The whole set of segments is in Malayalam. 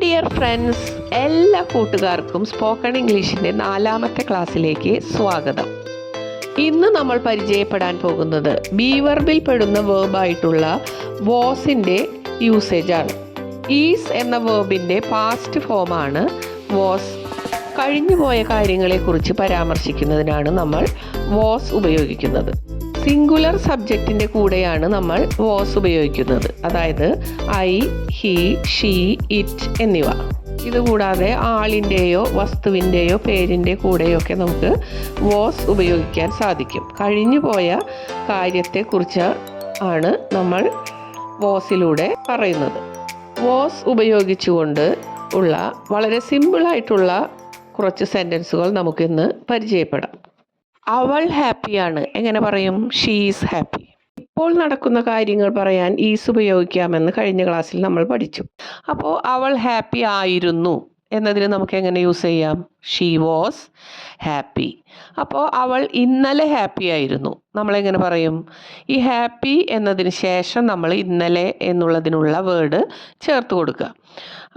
ഡിയർ ഫ്രണ്ട്സ്, എല്ലാ കൂട്ടുകാർക്കും സ്പോക്കൺ ഇംഗ്ലീഷിൻ്റെ 4ാമത്തെ ക്ലാസ്സിലേക്ക് സ്വാഗതം. ഇന്ന് നമ്മൾ പരിചയപ്പെടാൻ പോകുന്നത് ബി വെർബിൽ പെടുന്ന വേർബായിട്ടുള്ള വാസിൻ്റെ യൂസേജാണ്. ഈസ് എന്ന വേർബിൻ്റെ പാസ്റ്റ് ഫോമാണ് വാസ്. കഴിഞ്ഞുപോയ കാര്യങ്ങളെക്കുറിച്ച് പരാമർശിക്കുന്നതിനാണ് നമ്മൾ വാസ് ഉപയോഗിക്കുന്നത്. സിംഗുലർ സബ്ജക്റ്റിൻ്റെ കൂടെയാണ് നമ്മൾ വാസ് ഉപയോഗിക്കുന്നത്, അതായത് ഐ, ഹി, ഷീ, ഇറ്റ് എന്നിവ. ഇതുകൂടാതെ ആളിൻ്റെയോ വസ്തുവിൻ്റെയോ പേരിൻ്റെ കൂടെയൊക്കെ നമുക്ക് വാസ് ഉപയോഗിക്കാൻ സാധിക്കും. കഴിഞ്ഞുപോയ കാര്യത്തെക്കുറിച്ച് ആണ് നമ്മൾ വാസിലൂടെ പറയുന്നത്. വാസ് ഉപയോഗിച്ചുകൊണ്ട് ഉള്ള വളരെ സിമ്പിളായിട്ടുള്ള കുറച്ച് സെൻറ്റൻസുകൾ നമുക്കിന്ന് പരിചയപ്പെടാം. അവൾ ഹാപ്പിയാണ്, എങ്ങനെ പറയും? She is happy. ഇപ്പോൾ നടക്കുന്ന കാര്യങ്ങൾ പറയാൻ ഈസ് ഉപയോഗിക്കാമെന്ന് കഴിഞ്ഞ ക്ലാസ്സിൽ നമ്മൾ പഠിച്ചു. അപ്പോൾ അവൾ ഹാപ്പി ആയിരുന്നു എന്നതിന് നമുക്ക് എങ്ങനെ യൂസ് ചെയ്യാം? She was happy. അപ്പോൾ അവൾ ഇന്നലെ ഹാപ്പി ആയിരുന്നു, നമ്മളെങ്ങനെ പറയും? ഈ ഹാപ്പി എന്നതിന് ശേഷം നമ്മൾ ഇന്നലെ എന്നുള്ളതിനുള്ള വേർഡ് ചേർത്ത് കൊടുക്കുക.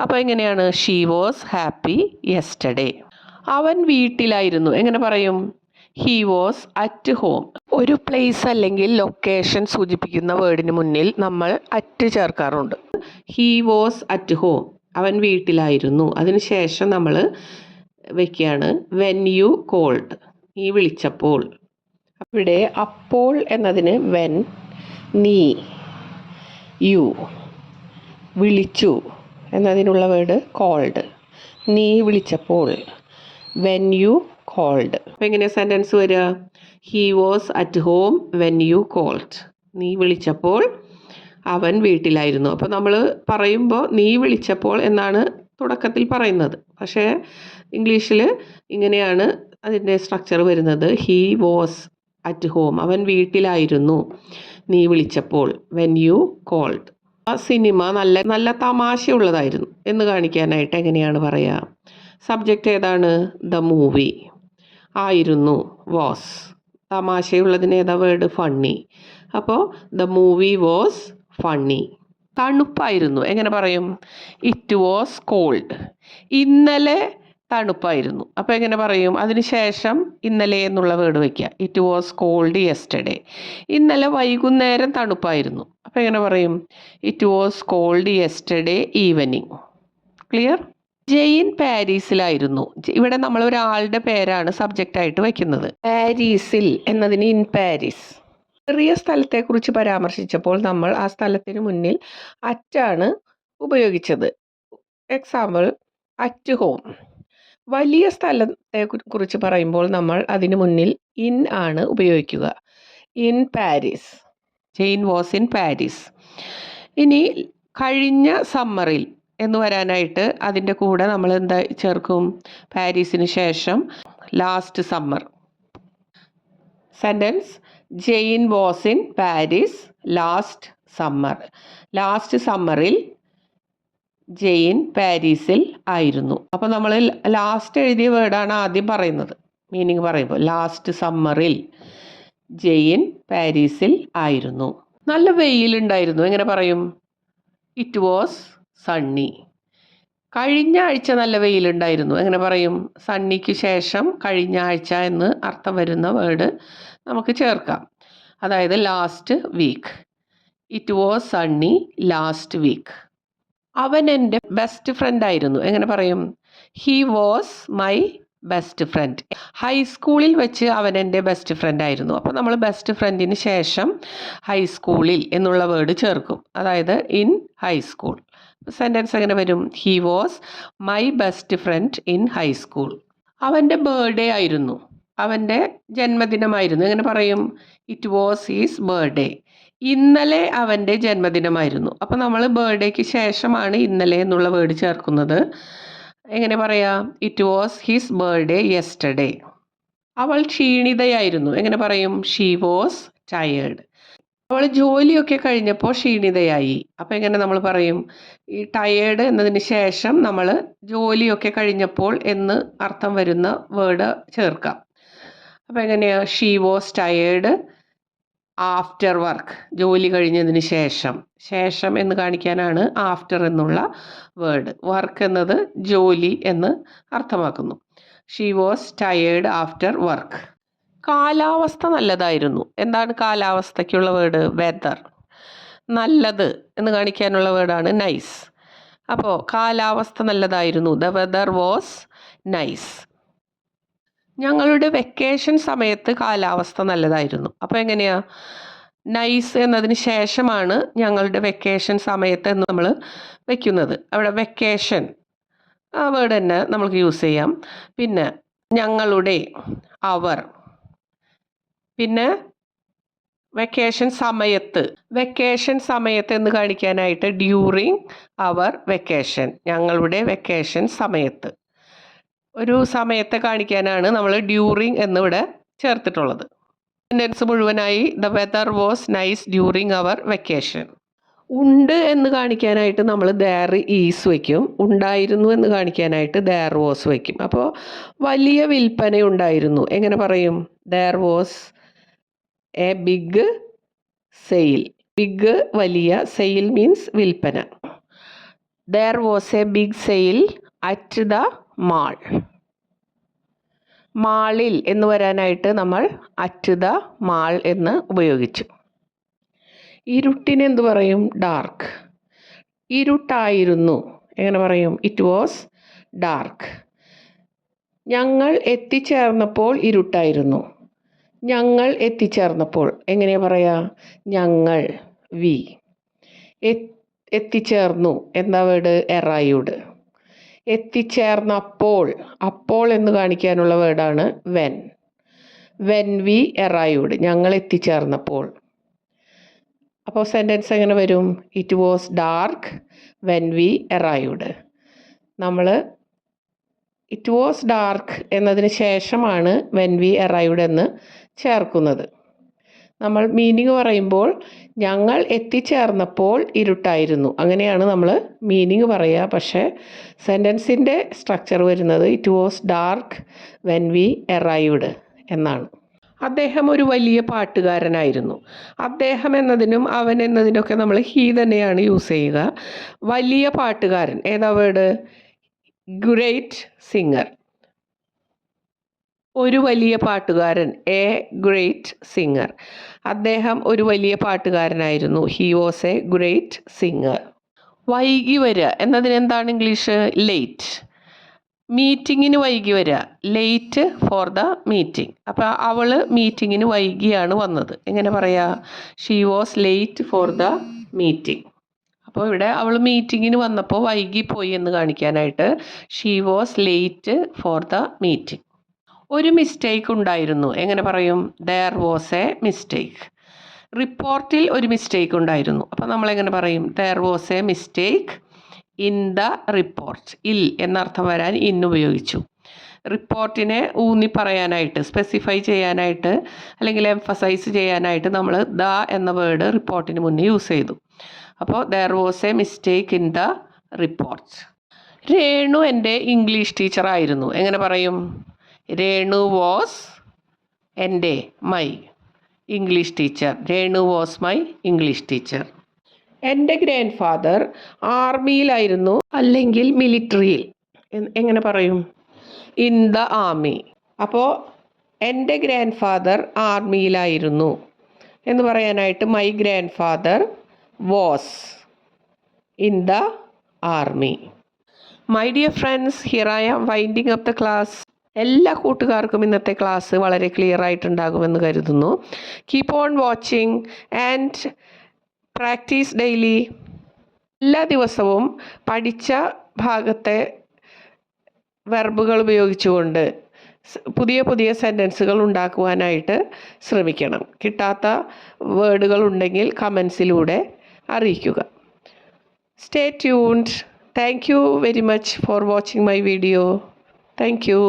അപ്പോൾ എങ്ങനെയാണ്? She was happy yesterday. അവൻ വീട്ടിലായിരുന്നു, എങ്ങനെ പറയും? He was at home. ഒരു പ്ലേസ് അല്ലെങ്കിൽ ലൊക്കേഷൻ സൂചിപ്പിക്കുന്ന വേർഡിന് മുന്നിൽ നമ്മൾ അറ്റ് ചേർക്കാറുണ്ട്. ഹി വാസ് അറ്റ് ഹോം, അവൻ വീട്ടിലായിരുന്നു. അതിനുശേഷം നമ്മൾ വയ്ക്കുകയാണ് വെൻ യു കോൾഡ്, നീ വിളിച്ചപ്പോൾ. ഇവിടെ അപ്പോൾ എന്നതിന് വെൻ, നീ, യു, വിളിച്ചു എന്നതിനുള്ള വേർഡ് കോൾഡ്, നീ വിളിച്ചപ്പോൾ, വെൻ യു കോൾഡ്. അപ്പം എങ്ങനെ സെൻറ്റൻസ് വരിക? He was at home when you called, നീ വിളിച്ചപ്പോൾ അവൻ വീട്ടിലായിരുന്നു. അപ്പോൾ നമ്മൾ പറയുമ്പോൾ നീ വിളിച്ചപ്പോൾ എന്നാണ് തുടക്കത്തിൽ പറയുന്നത്, പക്ഷേ ഇംഗ്ലീഷിൽ ഇങ്ങനെയാണ് അതിൻ്റെ സ്ട്രക്ചർ വരുന്നത്. ഹി വാസ് അറ്റ് ഹോം, അവൻ വീട്ടിലായിരുന്നു, നീ വിളിച്ചപ്പോൾ, വെൻ യു കോൾഡ്. ആ സിനിമ നല്ല നല്ല തമാശയുള്ളതായിരുന്നു എന്ന് കാണിക്കാനായിട്ട് എങ്ങനെയാണ് പറയുക? സബ്ജക്റ്റ് ഏതാണ്? The movie. ആയിരുന്നു, വാസ്. തമാശയുള്ളതിന് ഏതാ വേർഡ്? ഫണ്ണി. അപ്പോൾ ദ മൂവി വാസ് ഫണ്ണി. തണുപ്പായിരുന്നു, എങ്ങനെ പറയും? It was cold. ഇന്നലെ തണുപ്പായിരുന്നു, അപ്പോൾ എങ്ങനെ പറയും? അതിന് ശേഷം ഇന്നലെ എന്നുള്ള വേർഡ് വയ്ക്കുക. It was cold yesterday. ഇന്നലെ വൈകുന്നേരം തണുപ്പായിരുന്നു, അപ്പോൾ എങ്ങനെ പറയും? It was cold yesterday evening. Clear? Jane പാരീസിലായിരുന്നു. ഇവിടെ നമ്മൾ ഒരാളുടെ പേരാണ് സബ്ജക്റ്റായിട്ട് വയ്ക്കുന്നത്. പാരീസിൽ എന്നതിന് ഇൻ പാരീസ്. ചെറിയ സ്ഥലത്തെക്കുറിച്ച് പരാമർശിച്ചപ്പോൾ നമ്മൾ ആ സ്ഥലത്തിന് മുന്നിൽ അറ്റാണ് ഉപയോഗിച്ചത്. Example, at home. വലിയ സ്ഥലത്തെ കുറിച്ച് പറയുമ്പോൾ നമ്മൾ അതിന് മുന്നിൽ ഇൻ ആണ് ഉപയോഗിക്കുക. In Paris. Jane was in Paris. ഇനി കഴിഞ്ഞ സമ്മറിൽ എന്ന് വരാനായിട്ട് അതിൻ്റെ കൂടെ നമ്മൾ എന്താ ചേർക്കും? പാരീസിന് ശേഷം last summer. Sentence, Jane was in Paris last summer. Last സമ്മറിൽ ജെയിൻ പാരീസിൽ ആയിരുന്നു. അപ്പോൾ നമ്മൾ ലാസ്റ്റ് എഴുതിയ വേർഡാണ് ആദ്യം പറയുന്നത്. മീനിങ് പറയുമ്പോൾ ലാസ്റ്റ് സമ്മറിൽ ജെയിൻ പാരീസിൽ ആയിരുന്നു. നല്ല വെയിലുണ്ടായിരുന്നു, എങ്ങനെ പറയും? It was Sunny. കഴിഞ്ഞ ആഴ്ച നല്ല വെയിലുണ്ടായിരുന്നു, എങ്ങനെ പറയും? സണ്ണിക്ക് ശേഷം കഴിഞ്ഞ ആഴ്ച എന്ന് അർത്ഥം വരുന്ന വേർഡ് നമുക്ക് ചേർക്കാം, അതായത് last week. It was sunny last week. അവൻ എൻ്റെ ബെസ്റ്റ് ഫ്രണ്ട് ആയിരുന്നു, എങ്ങനെ പറയും? He was my best friend. ഹൈസ്കൂളിൽ വെച്ച് അവൻ എൻ്റെ ബെസ്റ്റ് ഫ്രണ്ട് ആയിരുന്നു. അപ്പോൾ നമ്മൾ ബെസ്റ്റ് ഫ്രണ്ടിന് ശേഷം ഹൈസ്കൂളിൽ എന്നുള്ള വേർഡ് ചേർക്കും, അതായത് ഇൻ ഹൈസ്കൂൾ. സെൻറ്റൻസ് എങ്ങനെ വരും? He was my best friend in high school. അവൻ്റെ ബർത്ത്ഡേ ആയിരുന്നു, അവൻ്റെ ജന്മദിനമായിരുന്നു, എങ്ങനെ പറയും? It was he's birthday. ഇന്നലെ അവൻ്റെ ജന്മദിനമായിരുന്നു. അപ്പോൾ നമ്മൾ ബർത്ത്ഡേക്ക് ശേഷമാണ് ഇന്നലെ എന്നുള്ള വേർഡ് ചേർക്കുന്നത്. എങ്ങനെ പറയാം? It was his birthday yesterday. അവൾ ക്ഷീണിതയായിരുന്നു, എങ്ങനെ പറയും? She was tired. അവൾ ജോലിയൊക്കെ കഴിഞ്ഞപ്പോൾ ക്ഷീണിതയായി. അപ്പോൾ എങ്ങനെ നമ്മൾ പറയും? ഈ ടയേർഡ് എന്നതിന് ശേഷം നമ്മൾ ജോലിയൊക്കെ കഴിഞ്ഞപ്പോൾ എന്ന് അർത്ഥം വരുന്ന വേർഡ് ചേർക്കാം. അപ്പോൾ എങ്ങനെയാണ്? She was tired after work, ജോലി കഴിഞ്ഞതിന് ശേഷം. ശേഷം എന്ന് കാണിക്കാനാണ് ആഫ്റ്റർ എന്നുള്ള വേർഡ്. വർക്ക് എന്നത് ജോലി എന്ന് അർത്ഥമാക്കുന്നു. She was tired after work. കാലാവസ്ഥ നല്ലതായിരുന്നു. എന്താണ് കാലാവസ്ഥയ്ക്കുള്ള വേർഡ്? വെദർ. നല്ലത് എന്ന് കാണിക്കാനുള്ള വേർഡാണ് നൈസ്. അപ്പോൾ കാലാവസ്ഥ നല്ലതായിരുന്നു. The weather was nice. ഞങ്ങളുടെ വെക്കേഷൻ സമയത്ത് കാലാവസ്ഥ നല്ലതായിരുന്നു. അപ്പോൾ എങ്ങനെയാ? നൈസ് എന്നതിന് ശേഷമാണ് ഞങ്ങളുടെ വെക്കേഷൻ സമയത്ത് എന്ന് നമ്മൾ വെക്കുന്നത്. അവിടെ വെക്കേഷൻ ആ വേർഡ് തന്നെ നമുക്ക് യൂസ് ചെയ്യാം. പിന്നെ ഞങ്ങളുടെ, അവർ. പിന്നെ വെക്കേഷൻ സമയത്ത്, വെക്കേഷൻ സമയത്ത് എന്ന് കാണിക്കാനായിട്ട് ഡ്യൂറിങ് അവർ വെക്കേഷൻ, ഞങ്ങളുടെ വെക്കേഷൻ സമയത്ത്. ഒരു സമയത്തെ കാണിക്കാനാണ് നമ്മൾ ഡ്യൂറിങ് എന്നിവിടെ ചേർത്തിട്ടുള്ളത്. സെൻറ്റൻസ് മുഴുവനായി the weather was nice during our vacation. ഉണ്ട് എന്ന് കാണിക്കാനായിട്ട് നമ്മൾ ദെയർ ഈസ് വയ്ക്കും. ഉണ്ടായിരുന്നു എന്ന് കാണിക്കാനായിട്ട് ദെയർ വാസ് വയ്ക്കും. അപ്പോൾ വലിയ വിൽപ്പന ഉണ്ടായിരുന്നു. എങ്ങനെ പറയും? There was a big sale. Big വലിയ, സെയിൽ മീൻസ് വിൽപ്പന. There was a big sale at the mall. മാളിൽ എന്ന് വരാനായിട്ട് നമ്മൾ അറ്റ് ദ മാൾ എന്ന് ഉപയോഗിച്ചു. ഇരുട്ടിന് എന്ത് പറയും? ഡാർക്ക്. ഇരുട്ടായിരുന്നു. എങ്ങനെ പറയും? It was dark. ഞങ്ങൾ എത്തിച്ചേർന്നപ്പോൾ ഇരുട്ടായിരുന്നു. ഞങ്ങൾ എത്തിച്ചേർന്നപ്പോൾ എങ്ങനെയാ പറയാ? ഞങ്ങൾ, വി. എത്തിച്ചേർന്നു എന്താ വേർഡ്? എറൈവ്ഡ്. എത്തിച്ചേർന്നപ്പോൾ, അപ്പോൾ എന്ന് കാണിക്കാനുള്ള വേർഡാണ് വെൻ. വെൻ വി എറൈവ്ഡ്, ഞങ്ങൾ എത്തിച്ചേർന്നപ്പോൾ. അപ്പോൾ സെൻറ്റൻസ് എങ്ങനെ വരും? It was dark when we എറൈവ്ഡ്. നമ്മൾ ഇറ്റ് വാസ് ഡാർക്ക് എന്നതിന് ശേഷമാണ് വെൻ വി എറൈവ്ഡ് എന്ന് ചേർക്കുന്നത്. നമ്മൾ മീനിങ് പറയുമ്പോൾ ഞങ്ങൾ എത്തിച്ചേർന്നപ്പോൾ ഇരുട്ടായിരുന്നു, അങ്ങനെയാണ് നമ്മൾ മീനിങ് പറയുക. പക്ഷേ സെൻറ്റൻസിൻ്റെ സ്ട്രക്ചർ വരുന്നത് it was dark when we എറൈവ്ഡ് എന്നാണ്. അദ്ദേഹം ഒരു വലിയ പാട്ടുകാരനായിരുന്നു. അദ്ദേഹം എന്നതിനും അവൻ എന്നതിനൊക്കെ നമ്മൾ ഹീ തന്നെയാണ് യൂസ് ചെയ്യുക. വലിയ പാട്ടുകാരൻ ഏതാ വേർഡ്? Great singer. ഒരു വലിയ പാട്ടുകാരൻ, എ ഗ്രേറ്റ് സിംഗർ. അദ്ദേഹം ഒരു വലിയ പാട്ടുകാരനായിരുന്നു. He was a great singer. വൈകി വരിക എന്നതിന് എന്താണ് ഇംഗ്ലീഷ്? ലേറ്റ്. മീറ്റിങ്ങിന് വൈകി വരിക, ലേറ്റ് ഫോർ ദ മീറ്റിംഗ്. അപ്പോൾ അവൾ മീറ്റിങ്ങിന് വൈകിയാണ് വന്നത്. എങ്ങനെ പറയാ? She was late for the meeting. അപ്പോൾ ഇവിടെ അവൾ മീറ്റിങ്ങിന് വന്നപ്പോൾ വൈകിപ്പോയി എന്ന് കാണിക്കാനായിട്ട് she was late for the meeting. ഒരു മിസ്റ്റേക്ക് ഉണ്ടായിരുന്നു. എങ്ങനെ പറയും? There was a mistake. റിപ്പോർട്ടിൽ ഒരു മിസ്റ്റേക്ക് ഉണ്ടായിരുന്നു. അപ്പോൾ നമ്മളെങ്ങനെ പറയും? There was a mistake in the report. ഇൽ എന്നർത്ഥം വരാൻ ഇൻ ഉപയോഗിച്ചു. റിപ്പോർട്ടിനെ ഊന്നി പറയാനായിട്ട്, സ്പെസിഫൈ ചെയ്യാനായിട്ട് അല്ലെങ്കിൽ എംഫസൈസ് ചെയ്യാനായിട്ട് നമ്മൾ ദ എന്ന വേർഡ് റിപ്പോർട്ടിന് മുന്നേ യൂസ് ചെയ്തു. അപ്പോൾ there was a mistake in the report. Renu എൻ്റെ ഇംഗ്ലീഷ് ടീച്ചറായിരുന്നു. എങ്ങനെ പറയും? രേണു വാസ് എൻ്റെ, my English teacher. Renu was my English teacher. എൻ്റെ ഗ്രാൻഡ് ഫാദർ ആർമിയിലായിരുന്നു അല്ലെങ്കിൽ മിലിറ്ററിയിൽ. എങ്ങനെ പറയും? In the army. അപ്പോൾ എൻ്റെ ഗ്രാൻഡ് ഫാദർ ആർമിയിലായിരുന്നു എന്ന് പറയാനായിട്ട് my grandfather was in the army. My dear friends, here I am winding up the class. എല്ലാ കൂട്ടുകാർക്കും ഇന്നത്തെ ക്ലാസ് വളരെ ക്ലിയർ ആയിട്ടുണ്ടാകുമെന്ന് കരുതുന്നു. Keep on watching and practice daily. എല്ലാ ദിവസവും പഠിച്ച ഭാഗത്തെ വെർബുകൾ ഉപയോഗിച്ചുകൊണ്ട് പുതിയ പുതിയ സെൻറ്റൻസുകൾ ഉണ്ടാക്കുവാനായിട്ട് ശ്രമിക്കണം. കിട്ടാത്ത വേർഡുകൾ ഉണ്ടെങ്കിൽ കമൻസിലൂടെ അറിയിക്കുക. Stay tuned. Thank you very much for watching my video. Thank you.